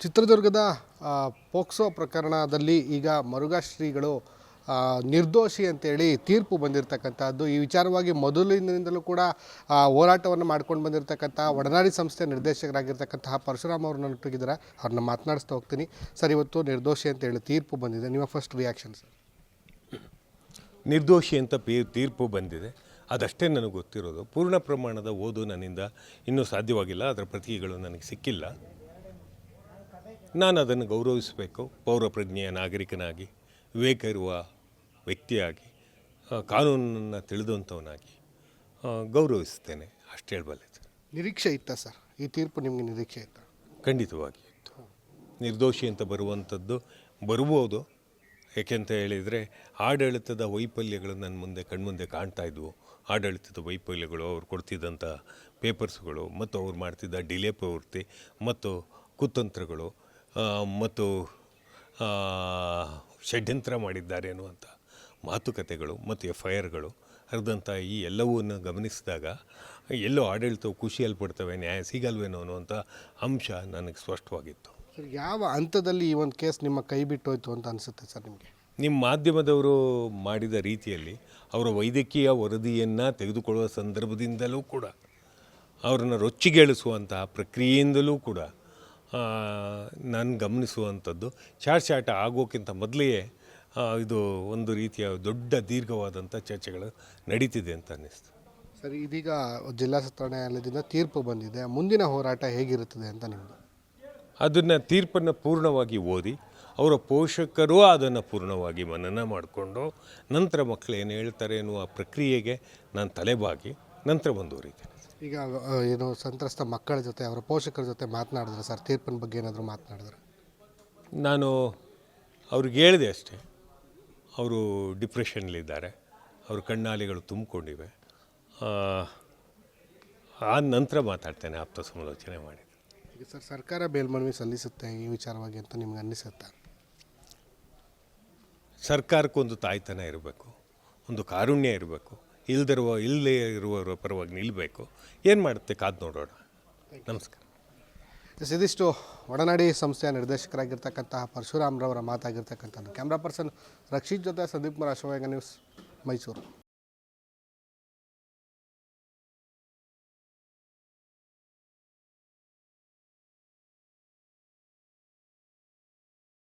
ಚಿತ್ರದುರ್ಗದ ಪೋಕ್ಸೋ ಪ್ರಕರಣದಲ್ಲಿ ಈಗ ಮರುಘಾ ಶ್ರೀಗಳು ನಿರ್ದೋಷಿ ಅಂತೇಳಿ ತೀರ್ಪು ಬಂದಿರತಕ್ಕಂಥದ್ದು. ಈ ವಿಚಾರವಾಗಿ ಮೊದಲಿನಿಂದಲೂ ಕೂಡ ಹೋರಾಟವನ್ನು ಮಾಡ್ಕೊಂಡು ಬಂದಿರತಕ್ಕಂಥ ಒಡನಾಡಿ ಸಂಸ್ಥೆ ನಿರ್ದೇಶಕರಾಗಿರ್ತಕ್ಕಂತಹ ಪರಶುರಾಮ್ ಅವರು ನನ್ನೊಟ್ಟಿಗಿದ್ದಾರೆ. ಅವ್ರನ್ನ ಮಾತನಾಡಿಸ್ತಾ ಹೋಗ್ತೀನಿ. ಸರ್, ಇವತ್ತು ನಿರ್ದೋಷಿ ಅಂತೇಳಿ ತೀರ್ಪು ಬಂದಿದೆ, ನಿಮ್ಮ ಫಸ್ಟ್ ರಿಯಾಕ್ಷನ್ ಸರ್? ನಿರ್ದೋಷಿ ಅಂತ ತೀರ್ಪು ಬಂದಿದೆ, ಅದಷ್ಟೇ ನನಗೆ ಗೊತ್ತಿರೋದು. ಪೂರ್ಣ ಪ್ರಮಾಣದ ಓದು ನನ್ನಿಂದ ಇನ್ನೂ ಸಾಧ್ಯವಾಗಿಲ್ಲ, ಅದರ ಪ್ರತಿಗಳು ನನಗೆ ಸಿಕ್ಕಿಲ್ಲ. ನಾನು ಅದನ್ನು ಗೌರವಿಸಬೇಕು. ಪೌರ ಪ್ರಜ್ಞೆಯ ನಾಗರಿಕನಾಗಿ, ವಿವೇಕ ಇರುವ ವ್ಯಕ್ತಿಯಾಗಿ, ಕಾನೂನನ್ನು ತಿಳಿದಂಥವನಾಗಿ ಗೌರವಿಸ್ತೇನೆ, ಅಷ್ಟು ಹೇಳಬಲ್ಲೆ ಸರ್. ನಿರೀಕ್ಷೆ ಇತ್ತಾ ಸರ್ ಈ ತೀರ್ಪು? ನಿಮಗೆ ನಿರೀಕ್ಷೆ ಇತ್ತಾ? ಖಂಡಿತವಾಗಿ ಇತ್ತು. ನಿರ್ದೋಷಿ ಅಂತ ಬರುವಂಥದ್ದು ಬರ್ಬೋದು. ಏಕೆಂತ ಹೇಳಿದರೆ ಆಡಳಿತದ ವೈಫಲ್ಯಗಳು ನನ್ನ ಮುಂದೆ ಕಣ್ಮುಂದೆ ಕಾಣ್ತಾ ಇದ್ವು. ಆಡಳಿತದ ವೈಫಲ್ಯಗಳು, ಅವ್ರು ಕೊಡ್ತಿದ್ದಂಥ ಪೇಪರ್ಸ್ಗಳು ಮತ್ತು ಅವ್ರು ಮಾಡ್ತಿದ್ದ ಡಿಲೇ ಪ್ರವೃತ್ತಿ ಮತ್ತು ಕುತಂತ್ರಗಳು ಮತ್ತು ಷಡ್ಯಂತ್ರ ಮಾಡಿದ್ದಾರೆ ಅನ್ನುವಂಥ ಮಾತುಕತೆಗಳು ಮತ್ತು FIRಗಳು ಹರಿದಂಥ ಈ ಎಲ್ಲವನ್ನು ಗಮನಿಸಿದಾಗ ಎಲ್ಲೋ ಆಡಳಿತವು ಖುಷಿಯಲ್ಲಿ ಪಡ್ತವೆ, ನ್ಯಾಯ ಸಿಗಲ್ವೇನೋ ಅನ್ನುವಂಥ ಅಂಶ ನನಗೆ ಸ್ಪಷ್ಟವಾಗಿತ್ತು. ಸರ್, ಯಾವ ಹಂತದಲ್ಲಿ ಈ ಒಂದು ಕೇಸ್ ನಿಮ್ಮ ಕೈ ಬಿಟ್ಟೋಯ್ತು ಅಂತ ಅನಿಸುತ್ತೆ ಸರ್ ನಿಮಗೆ? ನಿಮ್ಮ ಮಾಧ್ಯಮದವರು ಮಾಡಿದ ರೀತಿಯಲ್ಲಿ ಅವರ ವೈದ್ಯಕೀಯ ವರದಿಯನ್ನು ತೆಗೆದುಕೊಳ್ಳುವ ಸಂದರ್ಭದಿಂದಲೂ ಕೂಡ, ಅವರನ್ನು ರೊಚ್ಚಿಗೇಳಿಸುವಂತಹ ಪ್ರಕ್ರಿಯೆಯಿಂದಲೂ ಕೂಡ ನಾನು ಗಮನಿಸುವಂಥದ್ದು ಚಾಟ ಆಗೋಕ್ಕಿಂತ ಮೊದಲೇ ಇದು ಒಂದು ರೀತಿಯ ದೊಡ್ಡ ದೀರ್ಘವಾದಂಥ ಚರ್ಚೆಗಳು ನಡೀತಿದೆ ಅಂತ ಅನ್ನಿಸ್ತು. ಸರಿ, ಇದೀಗ ಜಿಲ್ಲಾ ಸತ್ರ ನ್ಯಾಯಾಲಯದಿಂದ ತೀರ್ಪು ಬಂದಿದೆ, ಮುಂದಿನ ಹೋರಾಟ ಹೇಗಿರುತ್ತದೆ ಅಂತ ನಿಮ್ಮದು? ಅದನ್ನು ತೀರ್ಪನ್ನು ಪೂರ್ಣವಾಗಿ ಓದಿ, ಅವರ ಪೋಷಕರು ಅದನ್ನು ಪೂರ್ಣವಾಗಿ ಮನನ ಮಾಡಿಕೊಂಡು ನಂತರ ಮಕ್ಕಳು ಏನು ಹೇಳ್ತಾರೆ ಎನ್ನುವ ಪ್ರಕ್ರಿಯೆಗೆ ನಾನು ತಲೆಬಾಗಿ ನಂತರ ಮುಂದುವರಿತೇನೆ. ಈಗ ಏನು ಸಂತ್ರಸ್ತ ಮಕ್ಕಳ ಜೊತೆ, ಅವರ ಪೋಷಕರ ಜೊತೆ ಮಾತನಾಡಿದ್ರೆ ಸರ್, ತೀರ್ಪಿನ ಬಗ್ಗೆ ಏನಾದರೂ ಮಾತನಾಡಿದ್ರೆ? ನಾನು ಅವ್ರಿಗೆ ಹೇಳಿದೆ ಅಷ್ಟೇ. ಅವರು ಡಿಪ್ರೆಷನ್ಲಿದ್ದಾರೆ, ಅವ್ರ ಕಣ್ಣಾಲಿಗಳು ತುಂಬಿಕೊಂಡಿವೆ. ಆ ನಂತರ ಮಾತಾಡ್ತೇನೆ, ಆಪ್ತ ಸಮಾಲೋಚನೆ ಮಾಡಿ. ಈಗ ಸರ್, ಸರ್ಕಾರ ಮೇಲ್ಮನವಿ ಸಲ್ಲಿಸುತ್ತೆ ಈ ವಿಚಾರವಾಗಿ ಅಂತ ನಿಮ್ಗೆ ಅನ್ನಿಸುತ್ತಾ? ಸರ್ಕಾರಕ್ಕೊಂದು ತಾಯ್ತನ ಇರಬೇಕು, ಒಂದು ಕಾರುಣ್ಯ ಇರಬೇಕು, ಇಲ್ಲದೇ ಇರುವವರ ಪರವಾಗಿ ನಿಲ್ಲಬೇಕು. ಏನು ಮಾಡುತ್ತೆ ಕಾದು ನೋಡೋಣ. ನಮಸ್ಕಾರ. ಇದಿಷ್ಟು ಒಡನಾಡಿ ಸಂಸ್ಥೆಯ ನಿರ್ದೇಶಕರಾಗಿರ್ತಕ್ಕಂತಹ ಪರಶುರಾಮ್ರವರ ಮಾತಾಗಿರ್ತಕ್ಕಂಥದ್ದು. ಕ್ಯಾಮ್ರಾ ಪರ್ಸನ್ ರಕ್ಷಿತ್ ಜೊತೆ ಸಂದೀಪ್ ಕುಮಾರ್, ಅಶ್ವವೇಗ ನ್ಯೂಸ್, ಮೈಸೂರು.